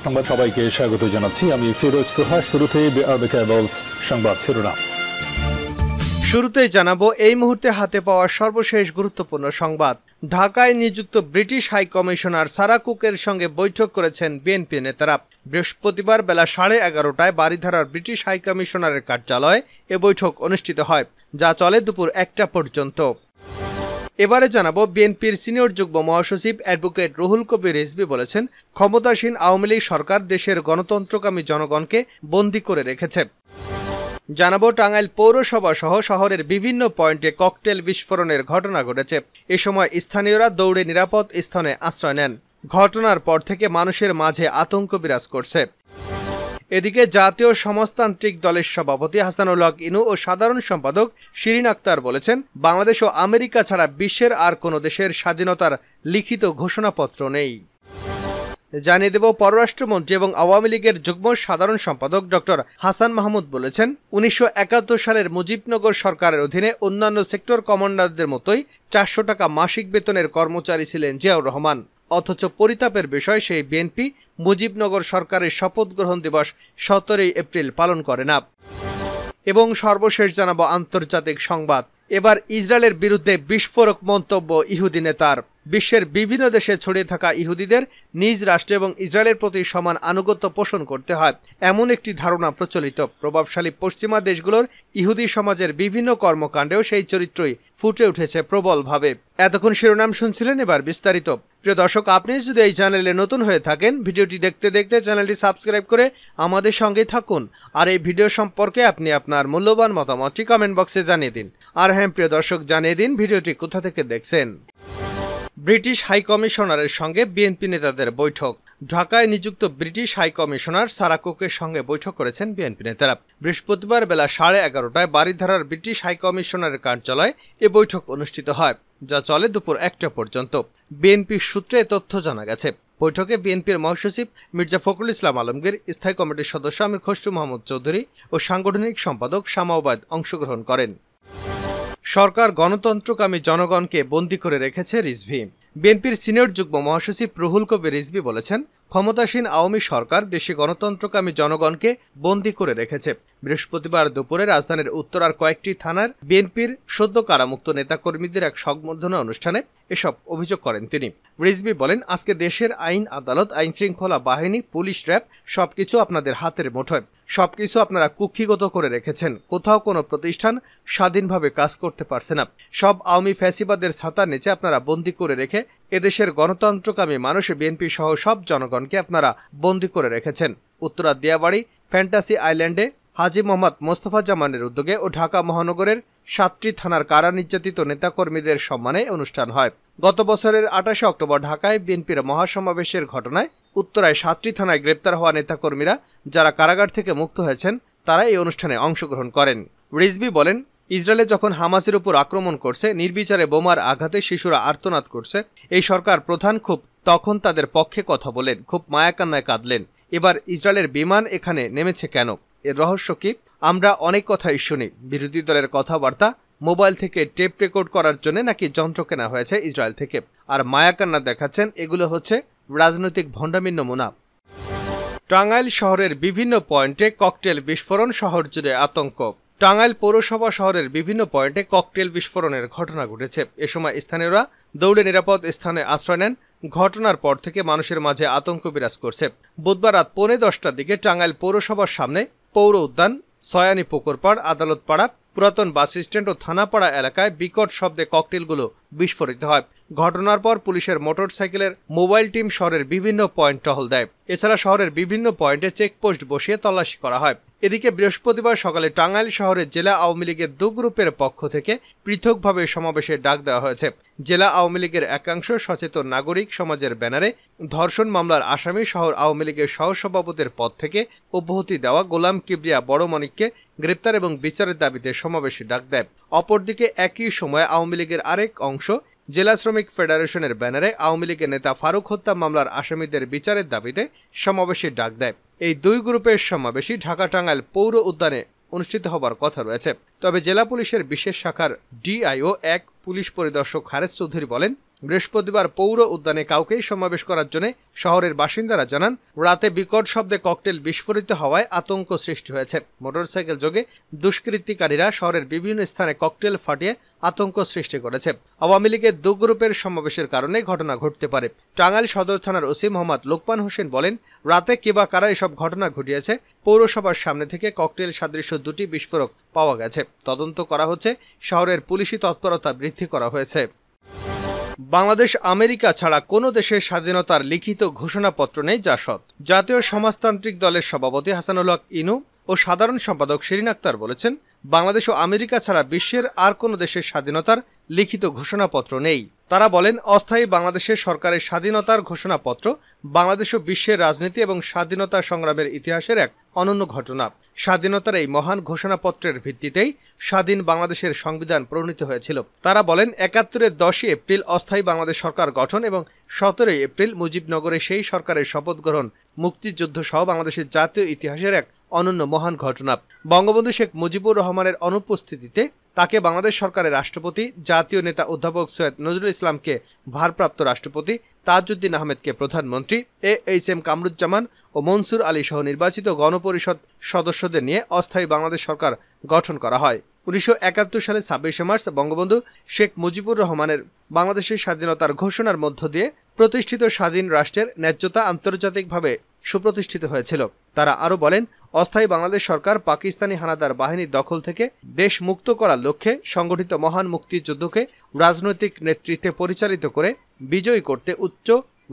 সংবাদ সবাইকে স্বাগত জানাচ্ছি। আমি ফিরোজ তোহা। শুরুতেই সংবাদ শিরোনাম। শুরুতেই জানাবো এই মুহূর্তে হাতে পাওয়া সর্বশেষ গুরুত্বপূর্ণ সংবাদ। ঢাকায় নিযুক্ত ব্রিটিশ হাই কমিশনার সারা কুকের সঙ্গে বৈঠক করেছেন বিএনপি নেতারা। বৃহস্পতিবার বেলা 11:30টায় বারিধারার ব্রিটিশ হাই কমিশনারের কার্যালয়ে এ বৈঠক অনুষ্ঠিত হয়, যা চলে দুপুর 1টা পর্যন্ত। এবারে জানাবো বিএনপির সিনিয়র যুগ্ম মহাসচিব অ্যাডভোকেট রুহুল কবির রিজভী বলেছেন, ক্ষমতাসীন আওয়ামী লীগ সরকার দেশের গণতন্ত্রকামী জনগণকে বন্দী করে রেখেছে। জানাবো টাঙ্গাইল পৌরসভা সহ শহরের বিভিন্ন পয়েন্টে ককটেল বিস্ফোরণের ঘটনা ঘটেছে। এ সময় স্থানীয়রা দৌড়ে নিরাপদ স্থানে আশ্রয় নেন। ঘটনার পর থেকে মানুষের মাঝে আতঙ্ক বিরাজ করছে। এদিকে জাতীয় সমাজতান্ত্রিক দলের সভাপতি হাসানুল হক ইনু ও সাধারণ সম্পাদক শিরিন আক্তার বলেছেন, বাংলাদেশ ও আমেরিকা ছাড়া বিশ্বের আর কোনো দেশের স্বাধীনতার লিখিত ঘোষণাপত্র নেই। জানিয়ে দেব, পররাষ্ট্রমন্ত্রী এবং আওয়ামী লীগের যুগ্ম সাধারণ সম্পাদক ডক্টর হাসান মাহমুদ বলেছেন, 1971 সালের মুজিবনগর সরকারের অধীনে অন্যান্য সেক্টর কমান্ডারদের মতোই 400 টাকা মাসিক বেতনের কর্মচারী ছিলেন জিয়াউর রহমান। অথচ পরিতাপের বিষয়, সেই বিএনপি মুজিবনগর সরকারের শপথ গ্রহণ দিবস 17 এপ্রিল পালন করে না। এবং সর্বশেষ জানাবো আন্তর্জাতিক সংবাদ। এবার ইসরায়েলের বিরুদ্ধে বিস্ফোরক মন্তব্য ইহুদি নেতার। বিশ্বের বিভিন্ন দেশে ছড়িয়ে থাকা ইহুদিদের নিজ রাষ্ট্র এবং ইসরায়েলের প্রতি সমান আনুগত্য পোষণ করতে হয়, এমন একটি ধারণা প্রচলিত। প্রভাবশালী পশ্চিমা দেশগুলোর ইহুদি সমাজের বিভিন্ন কর্মকাণ্ডেও সেই চরিত্রই ফুটে উঠেছে প্রবলভাবে। এতক্ষণ শিরোনাম শুনছিলেন, এবার বিস্তারিত। প্রিয় দর্শক, আপনি যদি এই চ্যানেলে নতুন হয়ে থাকেন, ভিডিওটি দেখতে দেখতে চ্যানেলটি সাবস্ক্রাইব করে আমাদের সঙ্গেই থাকুন। আর এই ভিডিও সম্পর্কে আপনি আপনার মূল্যবান মতামতটি কমেন্ট বক্সে জানিয়ে দিন। আর হ্যাঁ প্রিয় দর্শক, জানিয়ে দিন ভিডিওটি কোথা থেকে দেখছেন। ব্রিটিশ হাই কমিশনারের সঙ্গে বিএনপি নেতাদের বৈঠক। ঢাকায় নিযুক্ত ব্রিটিশ হাই কমিশনার সারা কুকের সঙ্গে বৈঠক করেছেন বিএনপি নেতারা। বৃহস্পতিবার বেলা 11:30টায় বারিধারার ব্রিটিশ হাই কমিশনারের কার্যালয়ে এ বৈঠক অনুষ্ঠিত হয়, যা চলে দুপুর 1টা পর্যন্ত। বিএনপির সূত্রে তথ্য জানা গেছে, বৈঠকে বিএনপির মহাসচিব মির্জা ফখরুল ইসলাম আলমগীর, স্থায়ী কমিটির সদস্য আমির খসরু মাহমুদ চৌধুরী ও সাংগঠনিক সম্পাদক শামা ওবায়দ অংশগ্রহণ করেন। সরকার গণতন্ত্রকামী জনগণকে বন্দী করে রেখেছে রিজভী। বিএনপির সিনিয়র যুগ্ম মহাসচিব রুহুল কবির রিজভী বলেছেন, ক্ষমতাসীন আওয়ামী সরকার দেশে গণতন্ত্রকামী জনগণকে বন্দী করে রেখেছে। বৃহস্পতিবার দুপুরে রাজধানীর উত্তরার কয়েকটি থানার বিএনপির সদ্য কারামুক্ত নেতাকর্মীদের এক সংবর্ধনা অনুষ্ঠানে এসব অভিযোগ করেন তিনি। রিজভী বলেন, আজকে দেশের আইন আদালত, আইন শৃঙ্খলা বাহিনী, পুলিশ, র্যাব সবকিছু আপনাদের হাতের মুঠোয়। সবকিছু আপনারা কুক্ষিগত করে রেখেছেন। কোথাও কোনো প্রতিষ্ঠান স্বাধীনভাবে কাজ করতে পারছে না। সব আওয়ামী ফ্যাসিবাদের ছাতার নিচে আপনারা বন্দী করে রেখে এদেশের গণতন্ত্রকামী মানুষ, বিএনপি সহ সব জনগণকে আপনারা বন্দী করে রেখেছেন। উত্তরা দিয়াবাড়ি ফ্যান্টাসি আইল্যান্ডে হাজী মোহাম্মদ মোস্তফা জামানের উদ্যোগে ও ঢাকা মহানগরের 7টি থানার কারা নির্যাতিত নেতাকর্মীদের সম্মানে অনুষ্ঠান হয়। গত বছরের 28 অক্টোবর ঢাকায় বিএনপির মহাসমাবেশের ঘটনায় উত্তরায় 7টি থানায় গ্রেপ্তার হওয়া নেতাকর্মীরা যারা কারাগার থেকে মুক্ত হয়েছেন, তারা এই অনুষ্ঠানে অংশগ্রহণ করেন। রিজভী বলেন, ইসরায়েলে যখন হামাসের উপর আক্রমণ করছে, নির্বিচারে বোমার আঘাতে শিশুরা আর্তনাদ করছে, এই সরকার প্রধান খুব তখন তাদের পক্ষে কথা বলেন, খুব মায়াকান্নায় কাঁদলেন। এবার ইসরায়েলের বিমান এখানে নেমেছে কেন? এর রহস্য কি? আমরা অনেক কথাই শুনি, বিরোধী দলের কথাবার্তা মোবাইল থেকে টেপ রেকর্ড করার জন্য নাকি যন্ত্র কেনা হয়েছে ইসরায়েল থেকে, আর মায়াকান্না দেখাচ্ছেন। এগুলো হচ্ছে রাজনৈতিক ভণ্ডামির নমুনা। টাঙ্গাইল শহরের বিভিন্ন পয়েন্টে ককটেল বিস্ফোরণ, শহর জুড়ে আতঙ্ক। টাঙ্গাইল পৌরসভা শহরের বিভিন্ন পয়েন্টে ককটেল বিস্ফোরণের ঘটনা ঘটেছে। এ সময় স্থানীয়রা দৌড়ে নিরাপদ স্থানে আশ্রয় নেন। ঘটনার পর থেকে মানুষের মাঝে আতঙ্ক বিরাজ করছে। বুধবার রাত 10:45টার দিকে টাঙ্গাইল পৌরসভার সামনে পৌর উদ্যান, সয়ানি পুকুরপাড়, আদালতপাড়া, পুরাতন বাস স্ট্যান্ড ও থানাপাড়া এলাকায় বিকট শব্দে ককটেলগুলো বিস্ফোরিত হয়। ঘটনার পর পুলিশের মোটরসাইকেলের মোবাইল টিম শহরের বিভিন্ন পয়েন্ট টহল দেয়। এছাড়া শহরের বিভিন্ন পয়েন্টে চেকপোস্ট বসিয়ে তল্লাশি করা হয়। এদিকে বৃহস্পতিবার সকালে টাঙ্গাইল শহরের জেলা আওয়ামী লীগের 2 গ্রুপের পক্ষ থেকে পৃথকভাবে সমাবেশের ডাক দেওয়া হয়েছে। জেলা আওয়ামী লীগের একাংশ সচেতন নাগরিক সমাজের ব্যানারে ধর্ষণ মামলার আসামি শহর আওয়ামী লীগের সহসভাপতির পদ থেকে অব্যাহতি দেওয়া গোলাম কিবরিয়া বড় মানিককে গ্রেপ্তার এবং বিচারের দাবিতে সমাবেশে ডাক দেয়। অপরদিকে একই সময়ে আওয়ামী লীগের আরেক অংশ জেলা শ্রমিক ফেডারেশনের ব্যানারে আওয়ামী লীগের নেতা ফারুক হত্যা মামলার আসামিদের বিচারের দাবিতে সমাবেশে ডাক দেয়। এই 2 গ্রুপের সমাবেশই ঢাকা টাঙ্গাইল পৌর উদ্যানে অনুষ্ঠিত হবার কথা রয়েছে। তবে জেলা পুলিশের বিশেষ শাখার ডিআইও 1 পুলিশ পরিদর্শক হারেস চৌধুরী বলেন, বৃহস্পতিবার পৌর উদ্যানে কাউকেই সমাবেশ করার জন্য শহরের বাসিন্দারা জানান, রাতে বিকট শব্দে ককটেল বিস্ফোরিত হওয়ায় আতঙ্ক সৃষ্টি হয়েছে। মোটরসাইকেল যোগে দুষ্কৃতিকারীরা শহরের বিভিন্ন স্থানে ককটেল ফাটিয়ে আতঙ্ক সৃষ্টি করেছে। আওয়ামী লীগের দু গ্রুপের সমাবেশের কারণে ঘটনা ঘটতে পারে। টাঙ্গাইল সদর থানার ওসি মোহাম্মদ লোকমান হোসেন বলেন, রাতে কে বা কারা এসব ঘটনা ঘটিয়েছে। পৌরসভার সামনে থেকে ককটেল সদৃশ দুটি বিস্ফোরক পাওয়া গেছে। তদন্ত করা হচ্ছে। শহরের পুলিশি তৎপরতা বৃদ্ধি করা হয়েছে। বাংলাদেশ আমেরিকা ছাড়া কোনো দেশের স্বাধীনতার লিখিত ঘোষণাপত্র নেই জাসদ। জাতীয় সমাজতান্ত্রিক দলের সভাপতি হাসানুল হক ইনু ও সাধারণ সম্পাদক শিরিন আক্তার বলেছেন, বাংলাদেশ ও আমেরিকা ছাড়া বিশ্বের আর কোনো দেশের স্বাধীনতার লিখিত ঘোষণাপত্র নেই। তারা বলেন, অস্থায়ী বাংলাদেশের সরকারের স্বাধীনতার ঘোষণাপত্র বাংলাদেশ ও বিশ্বের রাজনীতি এবং স্বাধীনতা সংগ্রামের ইতিহাসের এক অনন্য ঘটনা। স্বাধীনতার এই মহান ঘোষণাপত্রের ভিত্তিতেই স্বাধীন বাংলাদেশের সংবিধান প্রণীত হয়েছিল। তারা বলেন, ৭১-এর ১০ই এপ্রিল অস্থায়ী বাংলাদেশ সরকার গঠন এবং ১৭ই এপ্রিল মুজিবনগরে সেই সরকারের শপথ গ্রহণ মুক্তিযুদ্ধ সহ বাংলাদেশের জাতীয় ইতিহাসের এক অনন্য মহান ঘটনা। বঙ্গবন্ধু শেখ মুজিবুর রহমানের অনুপস্থিতিতে তাকে বাংলাদেশ সরকারের রাষ্ট্রপতি, জাতীয় নেতা অধ্যাপক সৈয়দ নজরুল ইসলামকে ভারপ্রাপ্ত রাষ্ট্রপতি, তাজউদ্দিন আহমেদকে প্রধানমন্ত্রী, এইচ.এম. কামরুজ্জামান ও মনসুর আলী সহ নির্বাচিত গণপরিষদ সদস্যদের নিয়ে অস্থায়ী বাংলাদেশ সরকার গঠন করা হয়। ১৯৭১ সালে ২৬শে মার্চ বঙ্গবন্ধু শেখ মুজিবুর রহমানের বাংলাদেশের স্বাধীনতার ঘোষণার মধ্য দিয়ে প্রতিষ্ঠিত স্বাধীন রাষ্ট্রের ন্যায্যতা আন্তর্জাতিকভাবে সুপ্রতিষ্ঠিত হয়েছিল। তারা আরও বলেন, অস্থায়ী বাংলাদেশ সরকার পাকিস্তানি হানাদার বাহিনীর দখল থেকে দেশ মুক্ত করার লক্ষ্যে সংগঠিত মহান মুক্তিযুদ্ধকে রাজনৈতিক নেতৃত্বে পরিচালিত করে বিজয়ী করতে উচ্চ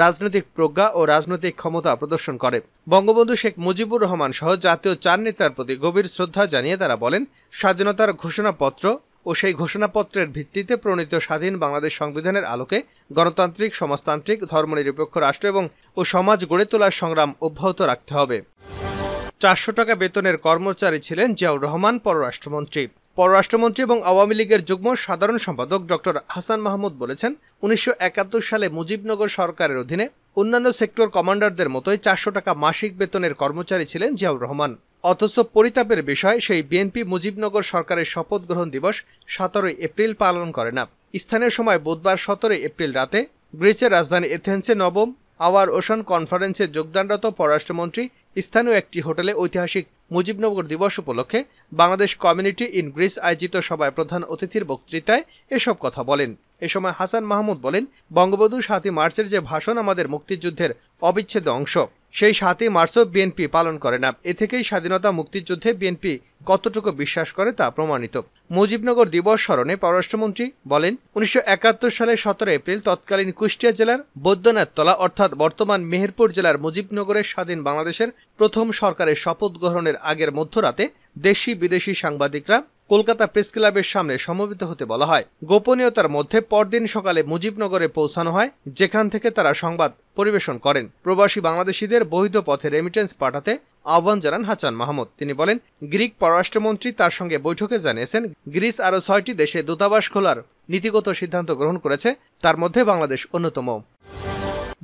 রাজনৈতিক প্রজ্ঞা ও রাজনৈতিক ক্ষমতা প্রদর্শন করে। বঙ্গবন্ধু শেখ মুজিবুর রহমান সহ জাতীয় ৪ নেতার প্রতি গভীর শ্রদ্ধা জানিয়ে তারা বলেন, স্বাধীনতার ঘোষণাপত্র ও সেই ঘোষণাপত্রের ভিত্তিতে প্রণীত স্বাধীন বাংলাদেশ সংবিধানের আলোকে গণতান্ত্রিক, সমাজতান্ত্রিক, ধর্মনিরপেক্ষ রাষ্ট্র এবং সমাজ গড়ে তোলার সংগ্রাম অব্যাহত রাখতে হবে। ৪০০ টাকা বেতনের কর্মচারী ছিলেন জিয়াউর রহমান পররাষ্ট্রমন্ত্রী এবং আওয়ামী লীগের যুগ্ম সাধারণ সম্পাদক ডক্টর হাসান মাহমুদ বলেছেন, ১৯৭১ সালে মুজিবনগর সরকারের অধীনে অন্যান্য সেক্টর কমান্ডারদের মতোই ৪০০ টাকা মাসিক বেতনের কর্মচারী ছিলেন জিয়াউর রহমান। অথচ পরিতাপের বিষয়, সেই বিএনপি মুজিবনগর সরকারের শপথ গ্রহণ দিবস ১৭ এপ্রিল পালন করে না। স্থানীয় সময় বুধবার ১৭ এপ্রিল রাতে গ্রিসের রাজধানী এথেন্সে নবম আওয়ার ওশান কনফারেন্সে যোগদানরত পররাষ্ট্রমন্ত্রী স্থানীয় একটি হোটেলে ঐতিহাসিক মুজিবনগর দিবস উপলক্ষে বাংলাদেশ কমিউনিটি ইন গ্রিস আয়োজিত সভায় প্রধান অতিথির বক্তৃতায় এসব কথা বলেন। এ সময় হাসান মাহমুদ বলেন, বঙ্গবন্ধু ৭ই মার্চের যে ভাষণ আমাদের মুক্তিযুদ্ধের অবিচ্ছেদ্য অংশ, সেই ৭ই মার্চও বিএনপি পালন করে না। এ থেকেই স্বাধীনতা মুক্তিযুদ্ধে বিএনপি কতটুকু বিশ্বাস করে তা প্রমাণিত। মুজিবনগর দিবস স্মরণে পররাষ্ট্রমন্ত্রী বলেন, ১৯৭১ সালের ১৭ এপ্রিল তৎকালীন কুষ্টিয়া জেলার বৈদ্যনাথতলা অর্থাৎ বর্তমান মেহেরপুর জেলার মুজিবনগরের স্বাধীন বাংলাদেশের প্রথম সরকারের শপথ গ্রহণের আগের মধ্যরাতে দেশি বিদেশি সাংবাদিকরা কলকাতা প্রেস ক্লাবের সামনে সমবেত হতে বলা হয়। গোপনীয়তার মধ্যে পরদিন সকালে মুজিবনগরে পৌঁছানো হয়, যেখান থেকে তারা সংবাদ পরিবেশন করেন। প্রবাসী বাংলাদেশিদের বৈধ পথে রেমিটেন্স পাঠাতে আহ্বান জানান হাসান মাহমুদ। তিনি বলেন, গ্রিক পররাষ্ট্রমন্ত্রী তার সঙ্গে বৈঠকে জানিয়েছেন, গ্রিস আরও ৬টি দেশে দূতাবাস খোলার নীতিগত সিদ্ধান্ত গ্রহণ করেছে, তার মধ্যে বাংলাদেশ অন্যতম।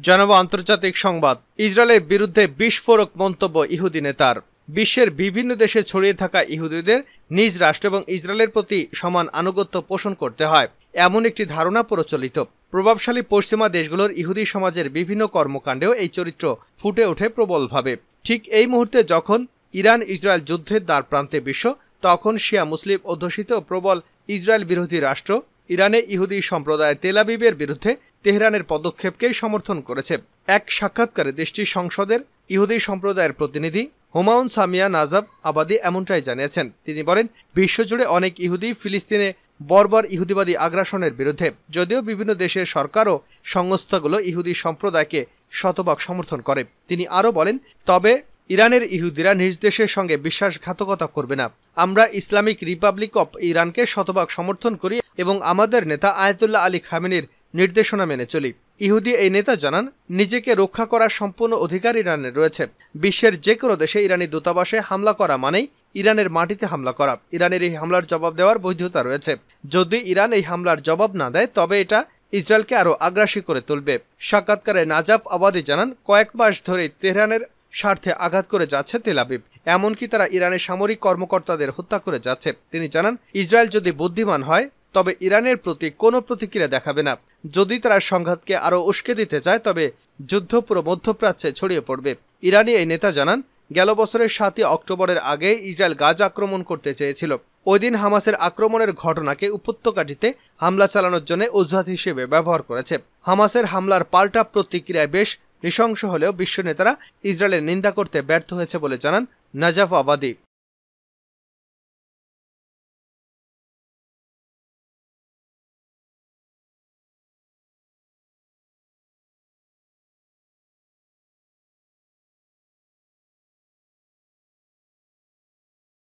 জানাবো আন্তর্জাতিক সংবাদ। ইসরায়েলের বিরুদ্ধে বিস্ফোরক মন্তব্য ইহুদি নেতার। বিশ্বের বিভিন্ন দেশে ছড়িয়ে থাকা ইহুদিদের নিজ রাষ্ট্র এবং ইসরায়েলের প্রতি সমান আনুগত্য পোষণ করতে হয়, এমন একটি ধারণা প্রচলিত। প্রভাবশালী পশ্চিমা দেশগুলোর ইহুদি সমাজের বিভিন্ন কর্মকাণ্ডেও এই চরিত্র ফুটে ওঠে প্রবলভাবে। ঠিক এই মুহূর্তে যখন ইরান ইসরায়েল যুদ্ধের দ্বারপ্রান্তে বিশ্ব, তখন শিয়া মুসলিম অধ্যুষিত প্রবল ইসরায়েল বিরোধী রাষ্ট্র ইরানে ইহুদি সম্প্রদায় তেল আবিবের বিরুদ্ধে তেহরানের পদক্ষেপকেই সমর্থন করেছে। এক সাক্ষাৎকারে দেশটির সংসদের ইহুদি সম্প্রদায়ের প্রতিনিধি হুমায়ুন সামিয়া নাজাব আবাদি এমনটাই জানিয়েছেন। তিনি বলেন, বিশ্বজুড়ে অনেক ইহুদি ফিলিস্তিনে বর্বর ইহুদিবাদী আগ্রাসনের বিরুদ্ধে, যদিও বিভিন্ন দেশের সরকার ও সংস্থাগুলো ইহুদি সম্প্রদায়কে শতভাগ সমর্থন করে। তিনি আরও বলেন, তবে ইরানের ইহুদিরা নিজ দেশের সঙ্গে বিশ্বাসঘাতকতা করবে না। আমরা ইসলামিক রিপাবলিক অব ইরানকে শতভাগ সমর্থন করি এবং আমাদের নেতা আয়াতুল্লাহ আলী খামেনির নির্দেশনা মেনে চলি। ইহুদি এই নেতা জানান, নিজেকে রক্ষা করার সম্পূর্ণ অধিকার ইরানের রয়েছে। বিশ্বের যে কোনো দেশে ইরানি দূতাবাসে হামলা করা মানেই ইরানের মাটিতে হামলা করা। ইরানের এই হামলার জবাব দেওয়ার বৈধতা রয়েছে। যদি ইরান এই হামলার জবাব না দেয়, তবে এটা ইসরায়েলকে আরও আগ্রাসী করে তুলবে। সাক্ষাৎকারে নাজাফ আবাদি জানান, কয়েক মাস ধরেই তেহরানের স্বার্থে আঘাত করে যাচ্ছে তেল আবিব, এমনকি তারা ইরানের সামরিক কর্মকর্তাদের হত্যা করে যাচ্ছে। তিনি জানান, ইসরায়েল যদি বুদ্ধিমান হয় তবে ইরানের প্রতি কোনো প্রতিক্রিয়া দেখাবে না। যদি তারা সংঘাতকে আরও উস্কে দিতে চায় তবে যুদ্ধ পুরো মধ্যপ্রাচ্যে ছড়িয়ে পড়বে। ইরানি এই নেতা জানান, গেল বছরের 7ই অক্টোবরের আগে ইসরায়েল গাজা আক্রমণ করতে চেয়েছিল। ওই দিন হামাসের আক্রমণের ঘটনাকে উপত্যকাটিতে হামলা চালানোর জন্য অজুহাত হিসেবে ব্যবহার করেছে। হামাসের হামলার পাল্টা প্রতিক্রিয়ায় বেশ নৃশংস হলেও বিশ্ব নেতারা ইসরায়েলের নিন্দা করতে ব্যর্থ হয়েছে বলে জানান নাজাফ আবাদি।